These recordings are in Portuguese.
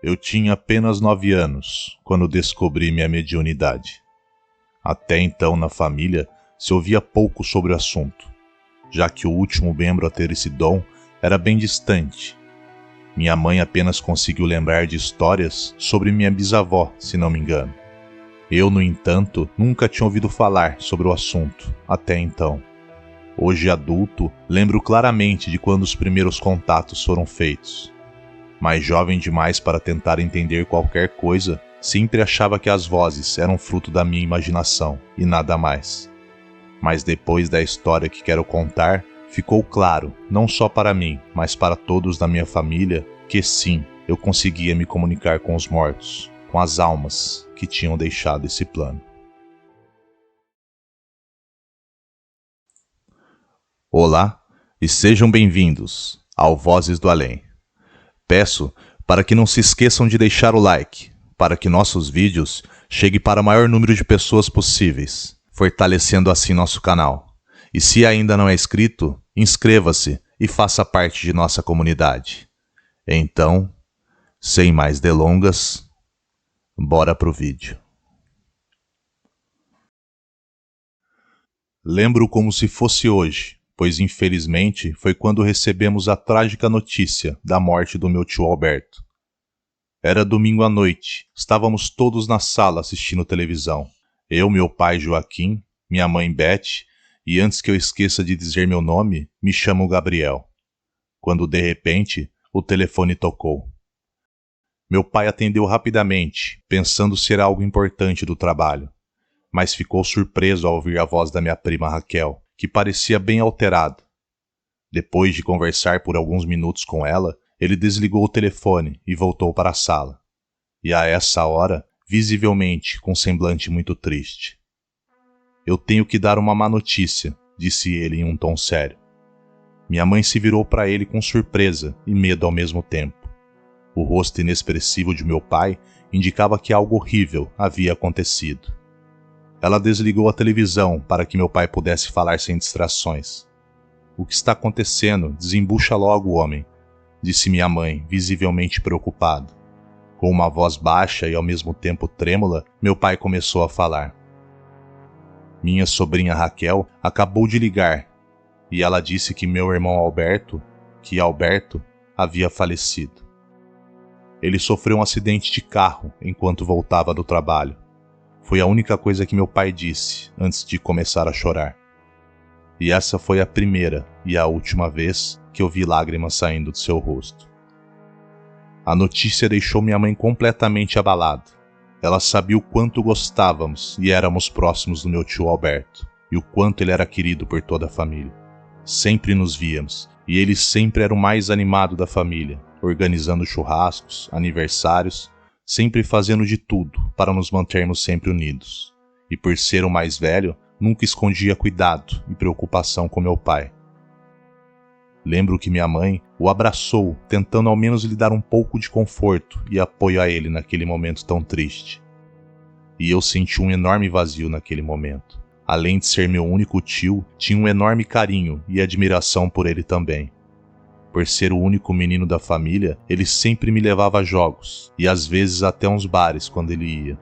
Eu tinha apenas 9 anos quando descobri minha mediunidade. Até então, na família, se ouvia pouco sobre o assunto, já que o último membro a ter esse dom era bem distante. Minha mãe apenas conseguiu lembrar de histórias sobre minha bisavó, se não me engano. Eu, no entanto, nunca tinha ouvido falar sobre o assunto até então. Hoje adulto, lembro claramente de quando os primeiros contatos foram feitos. Mas jovem demais para tentar entender qualquer coisa, sempre achava que as vozes eram fruto da minha imaginação e nada mais. Mas depois da história que quero contar, ficou claro, não só para mim, mas para todos da minha família, que sim, eu conseguia me comunicar com os mortos, com as almas que tinham deixado esse plano. Olá e sejam bem-vindos ao Vozes do Além. Peço para que não se esqueçam de deixar o like, para que nossos vídeos cheguem para o maior número de pessoas possíveis, fortalecendo assim nosso canal. E se ainda não é inscrito, inscreva-se e faça parte de nossa comunidade. Então, sem mais delongas, bora pro vídeo. Lembro como se fosse hoje, pois infelizmente foi quando recebemos a trágica notícia da morte do meu tio Alberto. Era domingo à noite, estávamos todos na sala assistindo televisão. Eu, meu pai Joaquim, minha mãe Beth, e antes que eu esqueça de dizer meu nome, me chamo Gabriel. Quando de repente, o telefone tocou. Meu pai atendeu rapidamente, pensando ser algo importante do trabalho, mas ficou surpreso ao ouvir a voz da minha prima Raquel, que parecia bem alterada. Depois de conversar por alguns minutos com ela, ele desligou o telefone e voltou para a sala. E a essa hora, visivelmente com um semblante muito triste. Eu tenho que dar uma má notícia, disse ele em um tom sério. Minha mãe se virou para ele com surpresa e medo ao mesmo tempo. O rosto inexpressivo de meu pai indicava que algo horrível havia acontecido. Ela desligou a televisão para que meu pai pudesse falar sem distrações. O que está acontecendo? Desembucha logo, homem, disse minha mãe, visivelmente preocupada. Com uma voz baixa e ao mesmo tempo trêmula, meu pai começou a falar. Minha sobrinha Raquel acabou de ligar e ela disse que meu irmão Alberto, havia falecido. Ele sofreu um acidente de carro enquanto voltava do trabalho. Foi a única coisa que meu pai disse antes de começar a chorar. E essa foi a primeira e a última vez que eu vi lágrimas saindo do seu rosto. A notícia deixou minha mãe completamente abalada. Ela sabia o quanto gostávamos e éramos próximos do meu tio Alberto, e o quanto ele era querido por toda a família. Sempre nos víamos, e ele sempre era o mais animado da família, organizando churrascos, aniversários, sempre fazendo de tudo para nos mantermos sempre unidos. E por ser o mais velho, nunca escondia cuidado e preocupação com meu pai. Lembro que minha mãe o abraçou, tentando ao menos lhe dar um pouco de conforto e apoio a ele naquele momento tão triste. E eu senti um enorme vazio naquele momento. Além de ser meu único tio, tinha um enorme carinho e admiração por ele também. Por ser o único menino da família, ele sempre me levava a jogos, e às vezes até uns bares quando ele ia.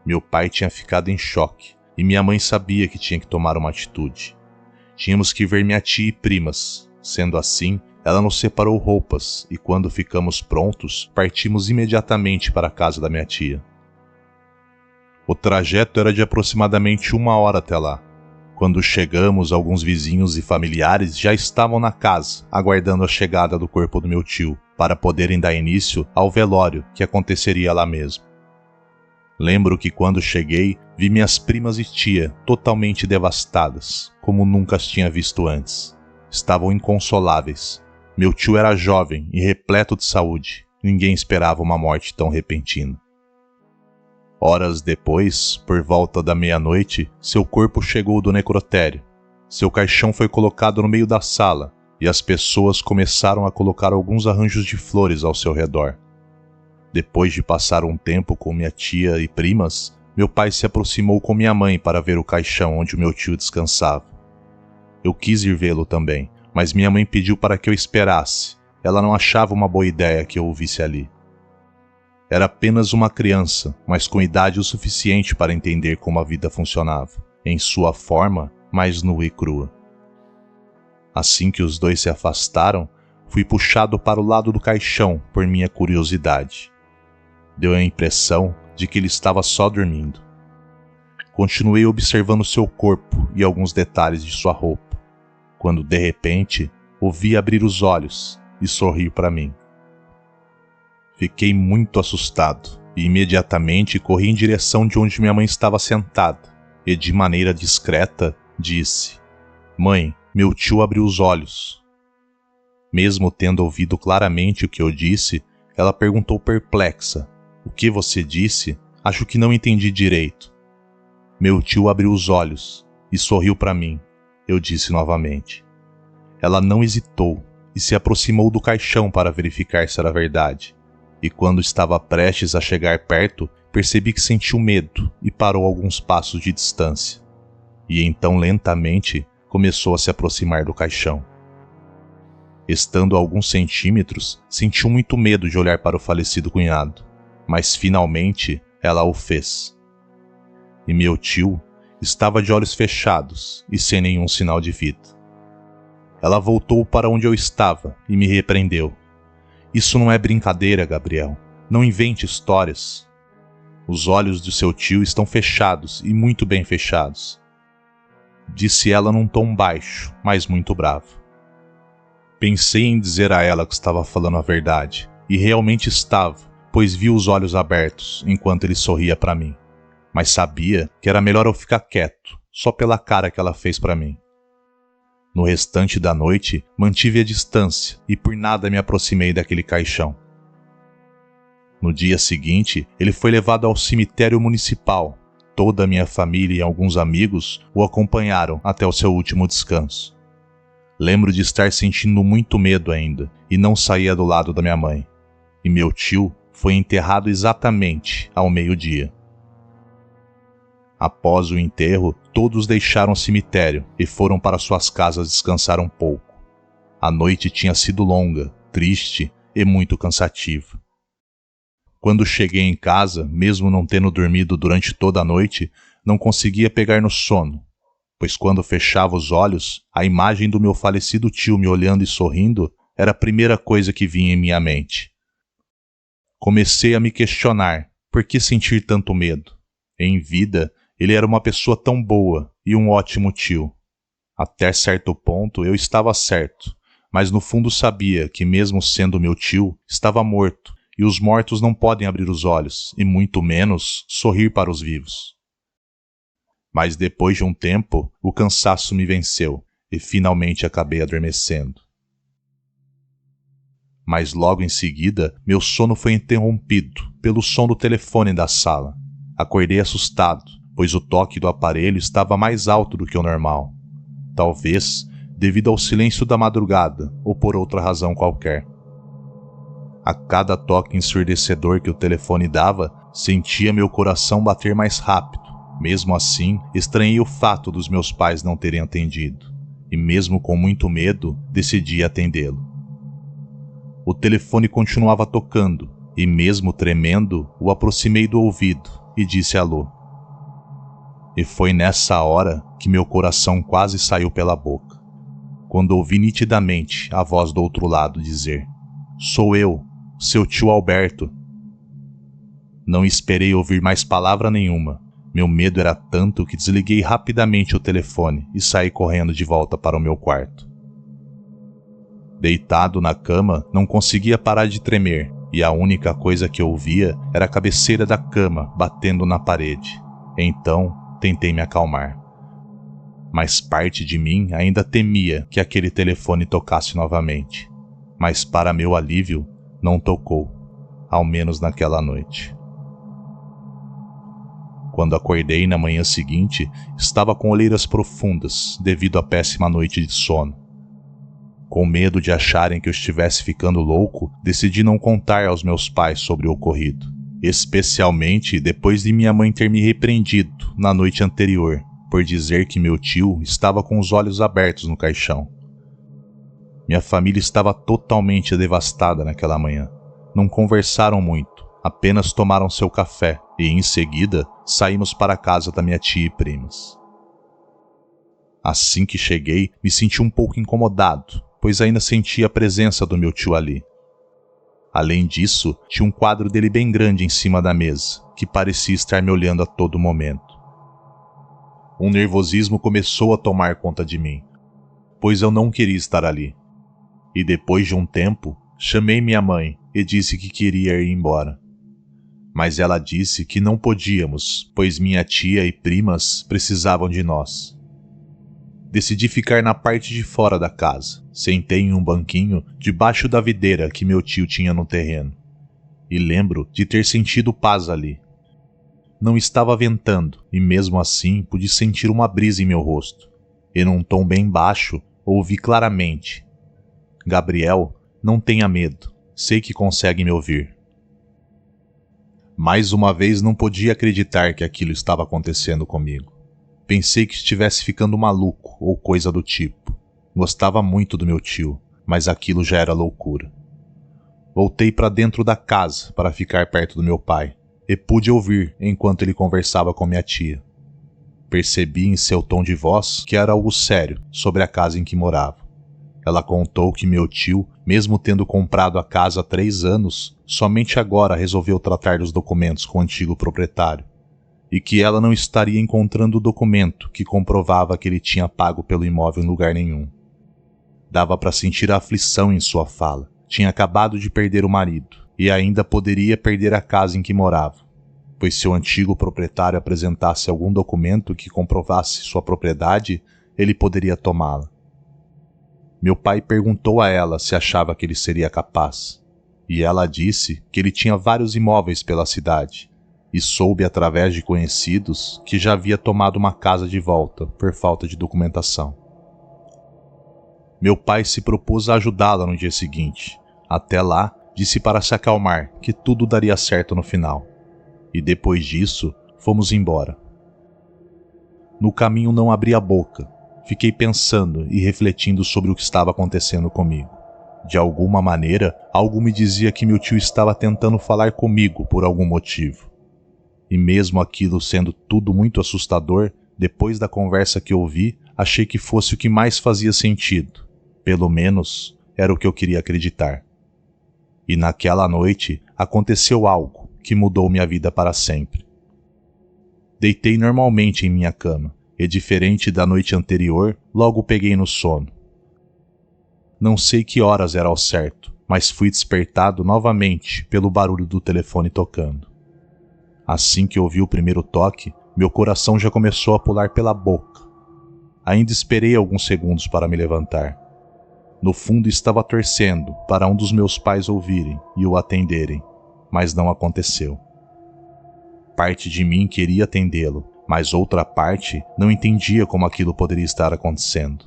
Meu pai tinha ficado em choque, e minha mãe sabia que tinha que tomar uma atitude. Tínhamos que ver minha tia e primas. Sendo assim, ela nos separou roupas, e quando ficamos prontos, partimos imediatamente para a casa da minha tia. O trajeto era de aproximadamente 1 hora até lá. Quando chegamos, alguns vizinhos e familiares já estavam na casa, aguardando a chegada do corpo do meu tio, para poderem dar início ao velório que aconteceria lá mesmo. Lembro que quando cheguei, vi minhas primas e tia totalmente devastadas, como nunca as tinha visto antes. Estavam inconsoláveis. Meu tio era jovem e repleto de saúde. Ninguém esperava uma morte tão repentina. Horas depois, por volta da meia-noite, seu corpo chegou do necrotério. Seu caixão foi colocado no meio da sala e as pessoas começaram a colocar alguns arranjos de flores ao seu redor. Depois de passar um tempo com minha tia e primas, meu pai se aproximou com minha mãe para ver o caixão onde o meu tio descansava. Eu quis ir vê-lo também, mas minha mãe pediu para que eu esperasse. Ela não achava uma boa ideia que eu o visse ali. Era apenas uma criança, mas com idade o suficiente para entender como a vida funcionava, em sua forma mais nua e crua. Assim que os dois se afastaram, fui puxado para o lado do caixão por minha curiosidade. Deu a impressão de que ele estava só dormindo. Continuei observando seu corpo e alguns detalhes de sua roupa, quando de repente o vi abrir os olhos e sorrir para mim. Fiquei muito assustado e imediatamente corri em direção de onde minha mãe estava sentada e, de maneira discreta, disse: "Mãe, meu tio abriu os olhos." Mesmo tendo ouvido claramente o que eu disse, ela perguntou perplexa: "O que você disse? Acho que não entendi direito." "Meu tio abriu os olhos e sorriu para mim", eu disse novamente. Ela não hesitou e se aproximou do caixão para verificar se era verdade. E quando estava prestes a chegar perto, percebi que sentiu medo e parou a alguns passos de distância. E então lentamente começou a se aproximar do caixão. Estando a alguns centímetros, sentiu muito medo de olhar para o falecido cunhado, mas finalmente ela o fez. E meu tio estava de olhos fechados e sem nenhum sinal de vida. Ela voltou para onde eu estava e me repreendeu: "Isso não é brincadeira, Gabriel. Não invente histórias. Os olhos de seu tio estão fechados e muito bem fechados", disse ela num tom baixo, mas muito bravo. Pensei em dizer a ela que estava falando a verdade, e realmente estava, pois vi os olhos abertos enquanto ele sorria para mim. Mas sabia que era melhor eu ficar quieto, só pela cara que ela fez para mim. No restante da noite, mantive a distância e por nada me aproximei daquele caixão. No dia seguinte, ele foi levado ao cemitério municipal. Toda a minha família e alguns amigos o acompanharam até o seu último descanso. Lembro de estar sentindo muito medo ainda e não saía do lado da minha mãe. E meu tio foi enterrado exatamente ao meio-dia. Após o enterro, todos deixaram o cemitério e foram para suas casas descansar um pouco. A noite tinha sido longa, triste e muito cansativa. Quando cheguei em casa, mesmo não tendo dormido durante toda a noite, não conseguia pegar no sono, pois quando fechava os olhos, a imagem do meu falecido tio me olhando e sorrindo era a primeira coisa que vinha em minha mente. Comecei a me questionar por que sentir tanto medo. Em vida, ele era uma pessoa tão boa e um ótimo tio. Até certo ponto eu estava certo, mas no fundo sabia que mesmo sendo meu tio, estava morto, e os mortos não podem abrir os olhos, e muito menos sorrir para os vivos. Mas depois de um tempo, o cansaço me venceu, e finalmente acabei adormecendo. Mas logo em seguida, meu sono foi interrompido pelo som do telefone da sala. Acordei assustado, pois o toque do aparelho estava mais alto do que o normal. Talvez devido ao silêncio da madrugada ou por outra razão qualquer. A cada toque ensurdecedor que o telefone dava, sentia meu coração bater mais rápido. Mesmo assim, estranhei o fato dos meus pais não terem atendido, e mesmo com muito medo, decidi atendê-lo. O telefone continuava tocando, e mesmo tremendo, o aproximei do ouvido e disse alô. E foi nessa hora que meu coração quase saiu pela boca, quando ouvi nitidamente a voz do outro lado dizer: "Sou eu, seu tio Alberto." Não esperei ouvir mais palavra nenhuma. Meu medo era tanto que desliguei rapidamente o telefone e saí correndo de volta para o meu quarto. Deitado na cama, não conseguia parar de tremer, e a única coisa que eu ouvia era a cabeceira da cama batendo na parede. Então, tentei me acalmar. Mas parte de mim ainda temia que aquele telefone tocasse novamente. Mas para meu alívio, não tocou, ao menos naquela noite. Quando acordei na manhã seguinte, estava com olheiras profundas devido à péssima noite de sono. Com medo de acharem que eu estivesse ficando louco, decidi não contar aos meus pais sobre o ocorrido, especialmente depois de minha mãe ter me repreendido na noite anterior por dizer que meu tio estava com os olhos abertos no caixão. Minha família estava totalmente devastada naquela manhã. Não conversaram muito, Apenas tomaram seu café e, em seguida, saímos para a casa da minha tia e primas. Assim que cheguei, me senti um pouco incomodado, pois ainda sentia a presença do meu tio ali. Além disso, tinha um quadro dele bem grande em cima da mesa, que parecia estar me olhando a todo momento. Um nervosismo começou a tomar conta de mim, pois eu não queria estar ali. E depois de um tempo, chamei minha mãe e disse que queria ir embora. Mas ela disse que não podíamos, pois minha tia e primas precisavam de nós. Decidi ficar na parte de fora da casa. Sentei em um banquinho debaixo da videira que meu tio tinha no terreno. E lembro de ter sentido paz ali. Não estava ventando, e mesmo assim pude sentir uma brisa em meu rosto. E num tom bem baixo, ouvi claramente: "Gabriel, não tenha medo. Sei que consegue me ouvir." Mais uma vez não podia acreditar que aquilo estava acontecendo comigo. Pensei que estivesse ficando maluco ou coisa do tipo. Gostava muito do meu tio, mas aquilo já era loucura. Voltei para dentro da casa para ficar perto do meu pai e pude ouvir enquanto ele conversava com minha tia. Percebi em seu tom de voz que era algo sério sobre a casa em que morava. Ela contou que meu tio, mesmo tendo comprado a casa há 3 anos, somente agora resolveu tratar dos documentos com o antigo proprietário, e que ela não estaria encontrando o documento que comprovava que ele tinha pago pelo imóvel em lugar nenhum. Dava para sentir a aflição em sua fala. Tinha acabado de perder o marido, e ainda poderia perder a casa em que morava, pois se o antigo proprietário apresentasse algum documento que comprovasse sua propriedade, ele poderia tomá-la. Meu pai perguntou a ela se achava que ele seria capaz, e ela disse que ele tinha vários imóveis pela cidade, e soube através de conhecidos que já havia tomado uma casa de volta por falta de documentação. Meu pai se propôs a ajudá-la no dia seguinte. Até lá, disse para se acalmar que tudo daria certo no final. E depois disso, fomos embora. No caminho não abri a boca. Fiquei pensando e refletindo sobre o que estava acontecendo comigo. De alguma maneira, algo me dizia que meu tio estava tentando falar comigo por algum motivo. E mesmo aquilo sendo tudo muito assustador, depois da conversa que ouvi, achei que fosse o que mais fazia sentido. Pelo menos, era o que eu queria acreditar. E naquela noite, aconteceu algo que mudou minha vida para sempre. Deitei normalmente em minha cama, e diferente da noite anterior, logo peguei no sono. Não sei que horas era ao certo, mas fui despertado novamente pelo barulho do telefone tocando. Assim que ouvi o primeiro toque, meu coração já começou a pular pela boca. Ainda esperei alguns segundos para me levantar. No fundo estava torcendo para um dos meus pais ouvirem e o atenderem, mas não aconteceu. Parte de mim queria atendê-lo, mas outra parte não entendia como aquilo poderia estar acontecendo.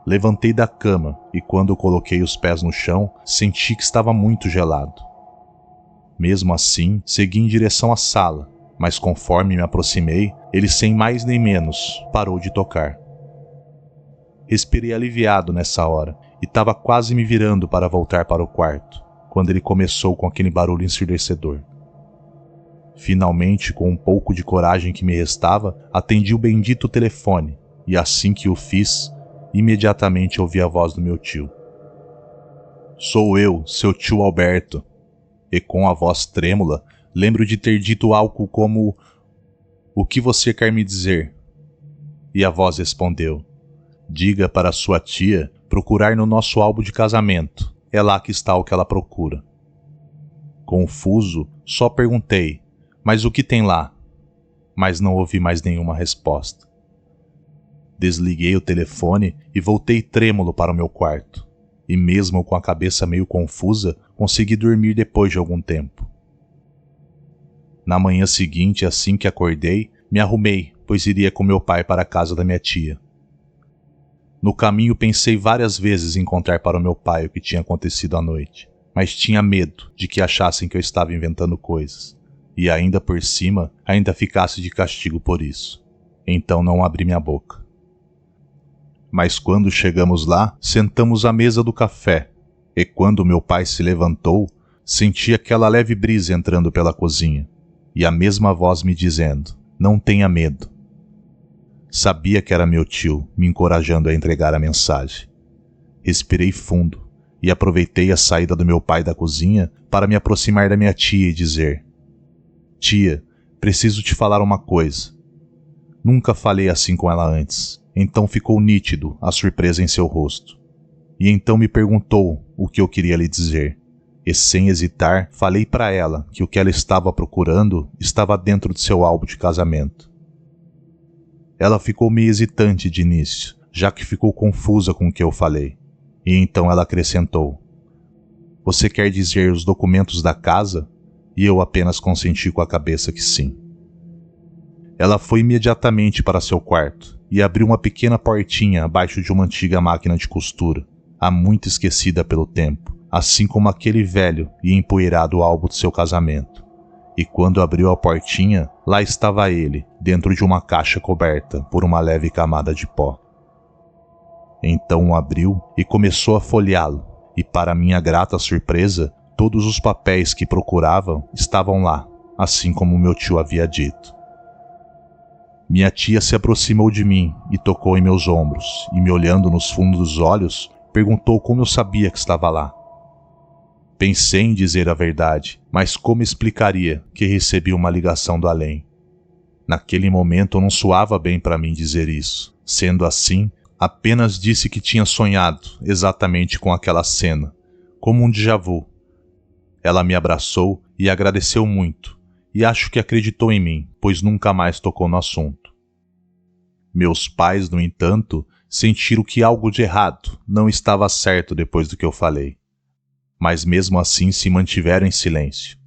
Levantei da cama e quando coloquei os pés no chão, senti que estava muito gelado. Mesmo assim, segui em direção à sala, mas conforme me aproximei, ele sem mais nem menos parou de tocar. Respirei aliviado nessa hora e estava quase me virando para voltar para o quarto, quando ele começou com aquele barulho ensurdecedor. Finalmente, com um pouco de coragem que me restava, atendi o bendito telefone, e assim que o fiz, imediatamente ouvi a voz do meu tio. "Sou eu, seu tio Alberto." E com a voz trêmula, lembro de ter dito algo como: "O que você quer me dizer?" E a voz respondeu: "Diga para sua tia procurar no nosso álbum de casamento, é lá que está o que ela procura." Confuso, só perguntei: "Mas o que tem lá?" Mas não ouvi mais nenhuma resposta. Desliguei o telefone e voltei trêmulo para o meu quarto. E mesmo com a cabeça meio confusa, consegui dormir depois de algum tempo. Na manhã seguinte, assim que acordei, me arrumei, pois iria com meu pai para a casa da minha tia. No caminho pensei várias vezes em contar para o meu pai o que tinha acontecido à noite, mas tinha medo de que achassem que eu estava inventando coisas, e ainda por cima, ainda ficasse de castigo por isso. Então não abri minha boca. Mas quando chegamos lá, sentamos à mesa do café, e quando meu pai se levantou, Senti aquela leve brisa entrando pela cozinha, e a mesma voz me dizendo: não tenha medo. Sabia que era meu tio me encorajando a entregar a mensagem. Respirei fundo e aproveitei a saída do meu pai da cozinha para me aproximar da minha tia e dizer: tia, preciso te falar uma coisa. Nunca falei assim com ela antes, então ficou nítido a surpresa em seu rosto. E então me perguntou o que eu queria lhe dizer. E sem hesitar, falei para ela que o que ela estava procurando estava dentro de seu álbum de casamento. Ela ficou meio hesitante de início, já que ficou confusa com o que eu falei. E então ela acrescentou: você quer dizer os documentos da casa? E eu apenas consenti com a cabeça que sim. Ela foi imediatamente para seu quarto e abriu uma pequena portinha abaixo de uma antiga máquina de costura, há muito esquecida pelo tempo, assim como aquele velho e empoeirado álbum de seu casamento. E quando abriu a portinha, lá estava ele, dentro de uma caixa coberta por uma leve camada de pó. Então o abriu e começou a folheá-lo, e para minha grata surpresa, todos os papéis que procurava estavam lá, assim como meu tio havia dito. Minha tia se aproximou de mim e tocou em meus ombros, e me olhando nos fundos dos olhos, perguntou como eu sabia que estava lá. Pensei em dizer a verdade, mas como explicaria que recebi uma ligação do além? Naquele momento não soava bem para mim dizer isso. Sendo assim, apenas disse que tinha sonhado exatamente com aquela cena, como um déjà vu. Ela me abraçou e agradeceu muito, e acho que acreditou em mim, pois nunca mais tocou no assunto. Meus pais, no entanto, sentiram que algo de errado não estava certo depois do que eu falei. Mas mesmo assim se mantiveram em silêncio.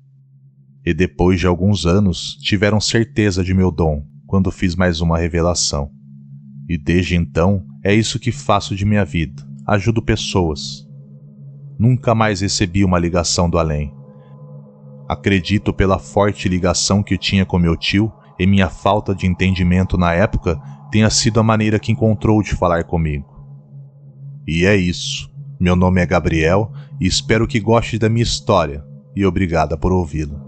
E depois de alguns anos tiveram certeza de meu dom quando fiz mais uma revelação. E desde então é isso que faço de minha vida, ajudo pessoas. Nunca mais recebi uma ligação do além. Acredito pela forte ligação que tinha com meu tio e minha falta de entendimento na época tenha sido a maneira que encontrou de falar comigo. E é isso. Meu nome é Gabriel e espero que goste da minha história, e obrigada por ouvi-la.